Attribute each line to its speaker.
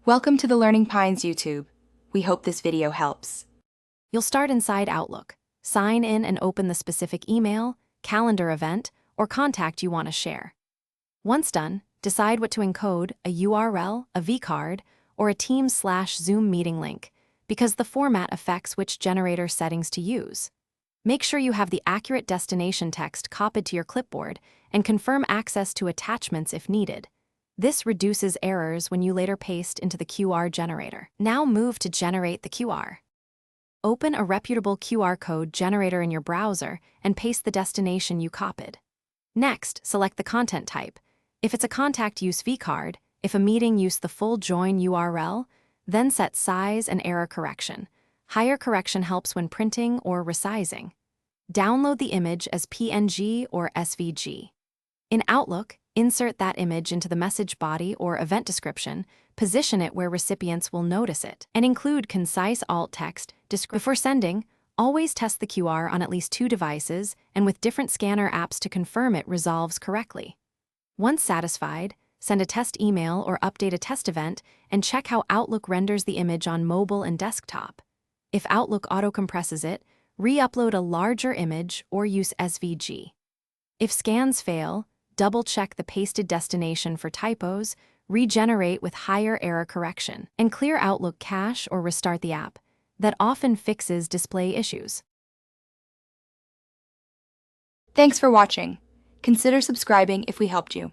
Speaker 1: Welcome to the Learning Pines YouTube. We hope this video helps.
Speaker 2: You'll start inside Outlook. Sign in and open the specific email, calendar event, or contact you want to share. Once done, decide what to encode, a URL, a vCard, or a Teams/Zoom meeting link, because the format affects which generator settings to use. Make sure you have the accurate destination text copied to your clipboard and confirm access to attachments if needed. This reduces errors when you later paste into the QR generator. Now move to generate the QR. Open a reputable QR code generator in your browser and paste the destination you copied. Next, select the content type. If it's a contact, use vCard. If a meeting, use the full join URL. Then set size and error correction. Higher correction helps when printing or resizing. Download the image as PNG or SVG. In Outlook, insert that image into the message body or event description, position it where recipients will notice it, and include concise alt text. Before sending, always test the QR on at least 2 devices and with different scanner apps to confirm it resolves correctly. Once satisfied, send a test email or update a test event and check how Outlook renders the image on mobile and desktop. If Outlook auto-compresses it, re-upload a larger image or use SVG. If scans fail, double-check the pasted destination for typos, regenerate with higher error correction, and clear Outlook cache or restart the app. That often fixes display issues.
Speaker 1: Thanks for watching. Consider subscribing if we helped you.